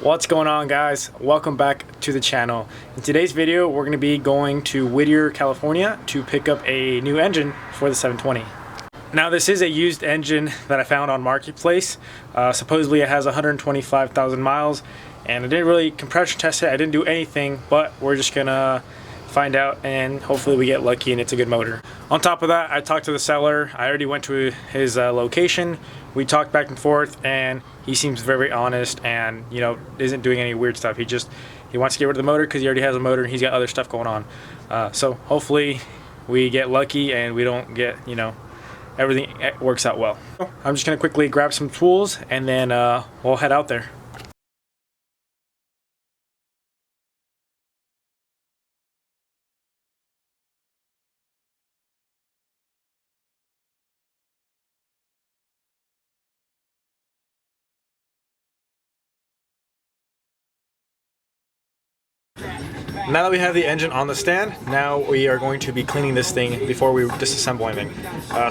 What's going on, guys? Welcome back to the channel. In today's video we're going to be going to Whittier, California to pick up a new engine for the 720. Now this is a used engine that I found on Marketplace. Supposedly it has 125,000 miles and I didn't really compression test it. I didn't do anything, but we're just gonna find out and hopefully we get lucky and it's a good motor. On top of that, I talked to the seller. I already went to his location. We talked back and forth and he seems very honest and, you know, isn't doing any weird stuff. He wants to get rid of the motor because he already has a motor and he's got other stuff going on. So hopefully we get lucky and we don't get, you know, everything works out well. I'm just gonna quickly grab some tools and then we'll head out there. Now that we have the engine on the stand, now we are going to be cleaning this thing before we disassemble anything.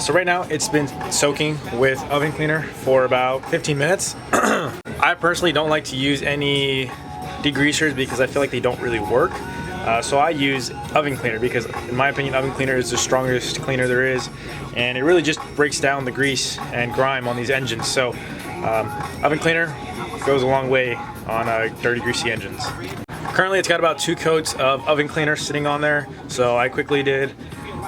So right now it's been soaking with oven cleaner for about 15 minutes. I personally don't like to use any degreasers because I feel like they don't really work. So I use oven cleaner because in my opinion oven cleaner is the strongest cleaner there is, and it really just breaks down the grease and grime on these engines. So oven cleaner goes a long way on dirty, greasy engines. Currently it's got about 2 coats of oven cleaner sitting on there, so I quickly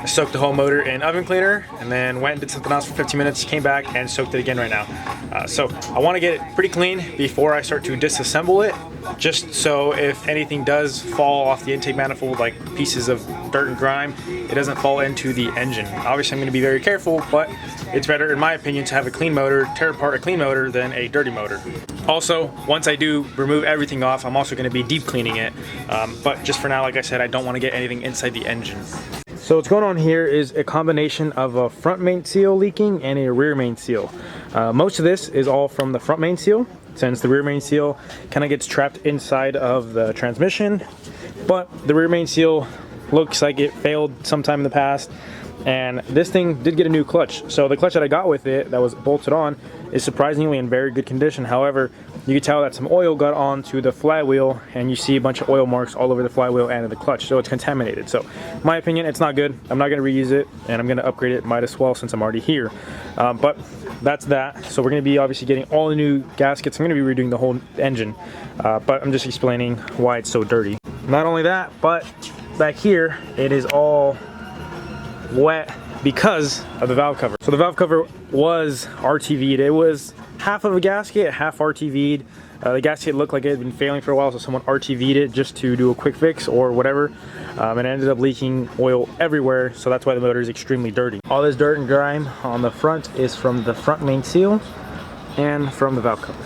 soaked the whole motor in oven cleaner and then went and did something else for 15 minutes, came back and soaked it again right now. So I want to get it pretty clean before I start to disassemble it, just so if anything does fall off the intake manifold, like pieces of dirt and grime, it doesn't fall into the engine. Obviously I'm going to be very careful, but it's better in my opinion to have a clean motor, tear apart a clean motor than a dirty motor. Also, once I do remove everything off, I'm also going to be deep cleaning it, but just for now, like I said, I don't want to get anything inside the engine. So what's going on here is a combination of a front main seal leaking and a rear main seal. Most of this is all from the front main seal, since the rear main seal kind of gets trapped inside of the transmission, but the rear main seal looks like it failed sometime in the past, and this thing did get a new clutch. So the clutch that I got with it that was bolted on is surprisingly in very good condition. However, you can tell that some oil got onto the flywheel and you see a bunch of oil marks all over the flywheel and the clutch, so it's contaminated. So in my opinion, it's not good. I'm not going to reuse it and I'm going to upgrade it, might as well, since I'm already here. But that's that. So we're going to be obviously getting all the new gaskets. I'm going to be redoing the whole engine, but I'm just explaining why it's so dirty. Not only that, but back here it is all wet because of the valve cover. So the valve cover was RTV'd. It was half of a gasket, half RTV'd. The gasket looked like it had been failing for a while, so someone RTV'd it just to do a quick fix or whatever. It ended up leaking oil everywhere, so that's why the motor is extremely dirty. All this dirt and grime on the front is from the front main seal and from the valve cover.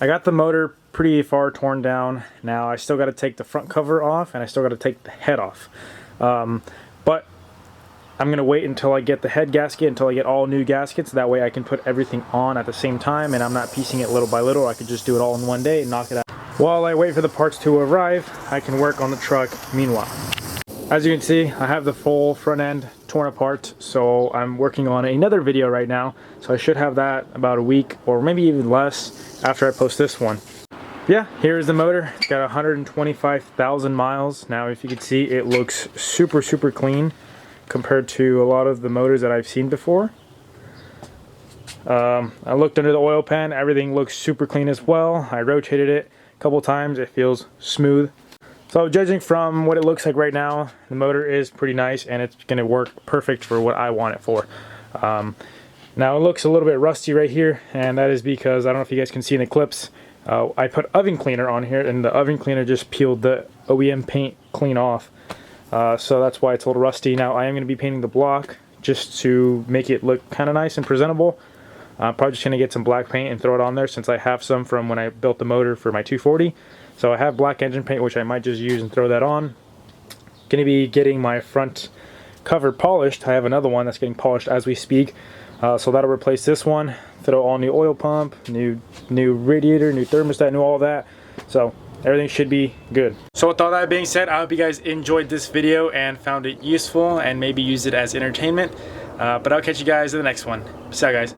I got the motor pretty far torn down. Now I still got to take the front cover off and I still got to take the head off. But I'm going to wait until I get the head gasket, until I get all new gaskets. That way I can put everything on at the same time and I'm not piecing it little by little. I could just do it all in one day and knock it out. While I wait for the parts to arrive, I can work on the truck meanwhile. As you can see, I have the full front end torn apart, so I'm working on another video right now, so I should have that about a week or maybe even less after I post this one. Yeah, here's the motor. It's got 125,000 miles. Now if you can see, it looks super clean compared to a lot of the motors that I've seen before. I looked under the oil pan, everything looks super clean as well. I rotated it a couple times, it feels smooth. So judging from what it looks like right now, the motor is pretty nice and it's going to work perfect for what I want it for. Now it looks a little bit rusty right here, and that is because, I don't know if you guys can see in the clips, I put oven cleaner on here and the oven cleaner just peeled the OEM paint clean off. So that's why it's a little rusty. Now I am going to be painting the block just to make it look kind of nice and presentable. I'm probably just going to get some black paint and throw it on there since I have some from when I built the motor for my 240. So I have black engine paint, which I might just use and throw that on. Going to be getting my front cover polished. I have another one that's getting polished as we speak. So that'll replace this one. Throw all new oil pump, new radiator, new thermostat, new all that. So everything should be good. So with all that being said, I hope you guys enjoyed this video and found it useful and maybe use it as entertainment. But I'll catch you guys in the next one. Peace out, guys.